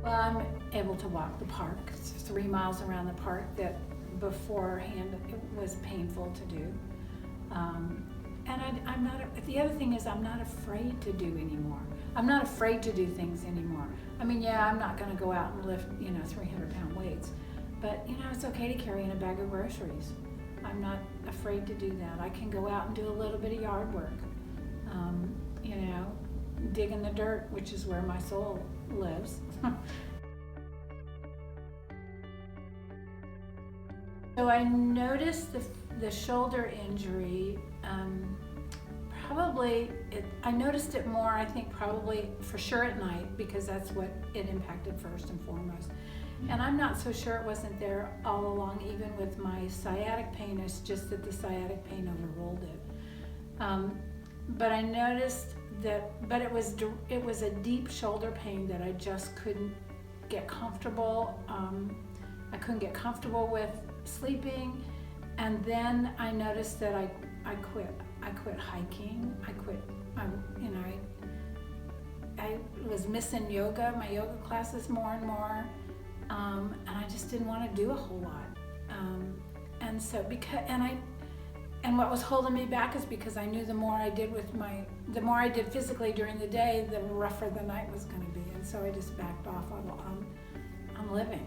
Well, I'm able to walk the park. It's 3 miles around the park that beforehand it was painful to do. I'm not, the other thing is I'm not afraid to do anymore. I'm not afraid to do things anymore. I mean, yeah, I'm not gonna go out and lift, 300-pound weights, but it's okay to carry in a bag of groceries. I'm not afraid to do that. I can go out and do a little bit of yard work. Dig in the dirt, which is where my soul lives. So I noticed the shoulder injury, I noticed it more, I think probably for sure at night, because that's what it impacted first and foremost. And I'm not so sure it wasn't there all along, even with my sciatic pain. It's just that the sciatic pain overruled it. But I noticed but it was a deep shoulder pain that I just couldn't get comfortable. I couldn't get comfortable with sleeping, and then I noticed that I quit hiking. I was missing yoga, my yoga classes more and more, and I just didn't want to do a whole lot. And what was holding me back is because I knew the more I did physically during the day, the rougher the night was going to be, and so I just backed off on living.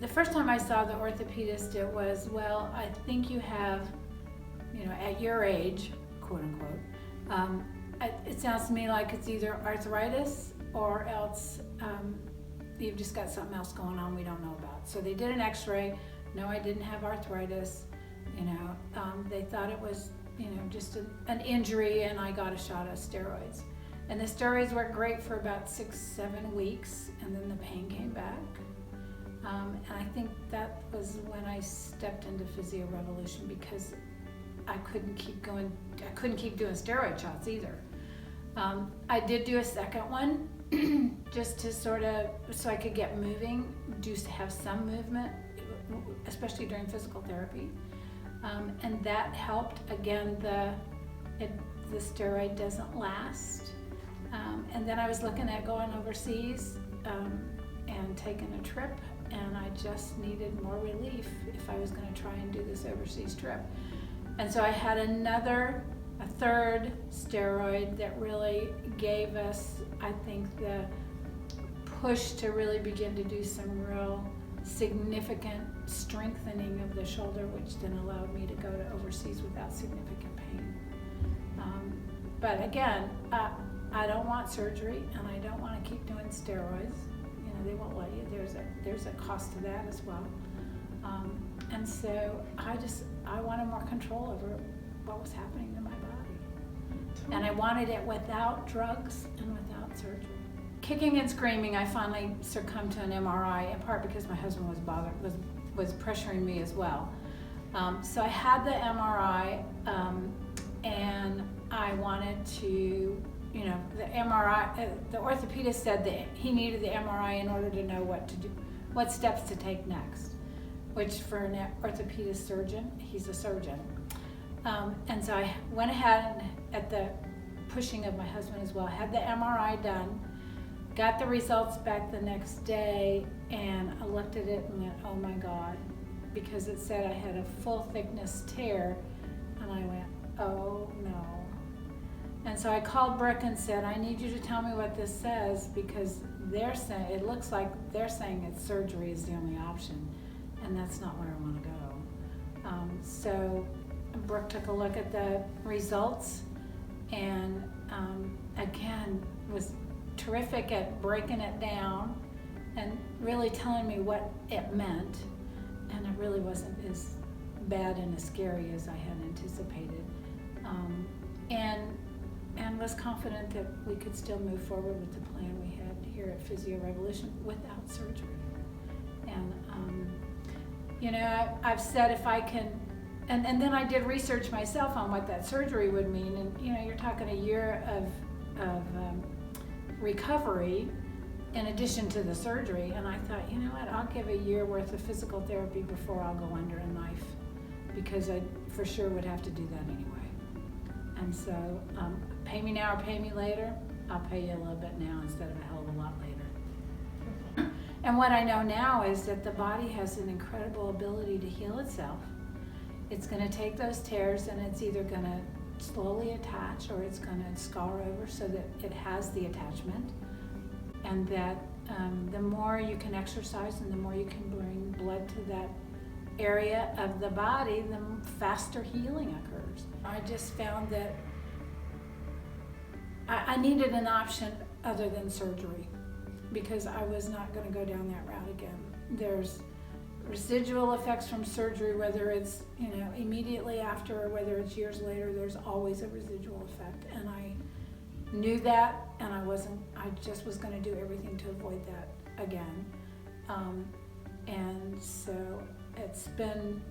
The first time I saw the orthopedist, it was, well, I think you have, at your age, quote unquote, it sounds to me like it's either arthritis or else you've just got something else going on we don't know about. So they did an x-ray. No, I didn't have arthritis. They thought it was, just an injury, and I got a shot of steroids. And the steroids worked great for about 6-7 weeks, and then the pain came back. And I think that was when I stepped into Physio Revolution, because I couldn't keep doing steroid shots either. I did do a second one just to so I could get moving, just to have some movement, especially during physical therapy. And that helped. Again, the steroid doesn't last. And then I was looking at going overseas and taking a trip, and I just needed more relief if I was going to try and do this overseas trip. And so I had a third steroid that really gave us, I think, the push to really begin to do some real significant strengthening of the shoulder, which then allowed me to go to overseas without significant pain. But again, I don't want surgery, and I don't want to keep doing steroids. They won't let you. There's a cost to that as well. And so I wanted more control over what was happening to my body. And I wanted it without drugs and without surgery. Kicking and screaming, I finally succumbed to an MRI, in part because my husband was pressuring me as well. So I had the MRI, and I wanted to, the MRI, the orthopedist said that he needed the MRI in order to know what steps to take next, which for an orthopedic surgeon, he's a surgeon. And so I went ahead, at the pushing of my husband as well, had the MRI done, got the results back the next day, and I looked at it and went, oh my God, because it said I had a full thickness tear, and I went, oh no. And so I called Brooke and said, I need you to tell me what this says, because it looks like they're saying surgery is the only option, and that's not where I want to go. So Brooke took a look at the results, and again, was terrific at breaking it down and really telling me what it meant, and it really wasn't as bad and as scary as I had anticipated, and was confident that we could still move forward with the plan we had here at Physio Revolution without surgery. And I've said if I can, and then I did research myself on what that surgery would mean, and you're talking a year of recovery in addition to the surgery, and I thought, you know what, I'll give a year worth of physical therapy before I'll go under a knife, because I for sure would have to do that anyway. And so pay me now or pay me later, I'll pay you a little bit now instead of a hell of a lot later. And what I know now is that the body has an incredible ability to heal itself. It's going to take those tears and it's either going to slowly attach or it's going to scar over so that it has the attachment. And that the more you can exercise and the more you can bring blood to that area of the body, the faster healing occurs. I just found that I needed an option other than surgery because I was not going to go down that route again. There's residual effects from surgery, whether it's immediately after or whether it's years later. There's always a residual effect, and I knew that, and I just was going to do everything to avoid that again. And so it's been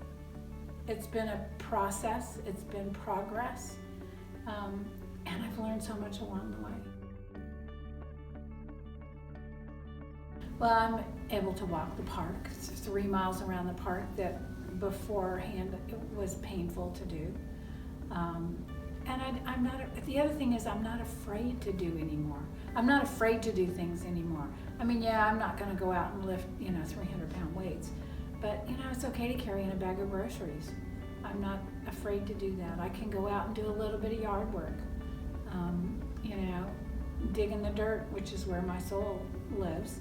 a process. It's been progress, and I've learned so much along the way. Well, I'm able to walk the park. It's 3 miles around the park that beforehand it was painful to do. And I'm not, the other thing is I'm not afraid to do anymore. I'm not afraid to do things anymore. I mean, yeah, I'm not gonna go out and lift, 300-pound weights, but it's okay to carry in a bag of groceries. I'm not afraid to do that. I can go out and do a little bit of yard work. Dig in the dirt, which is where my soul lives.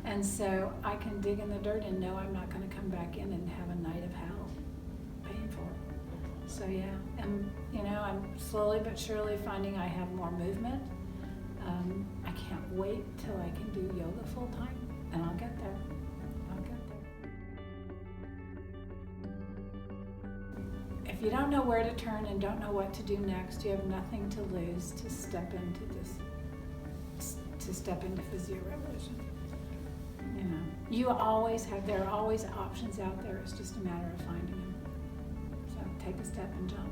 And so I can dig in the dirt and know I'm not gonna come back in and have a night of hell paying for it. So yeah, and I'm slowly but surely finding I have more movement. I can't wait till I can do yoga full time, and I'll get there. If you don't know where to turn and don't know what to do next, you have nothing to lose to step into this, to step into Physio Revolution. There are always options out there. It's just a matter of finding them. So take a step and jump.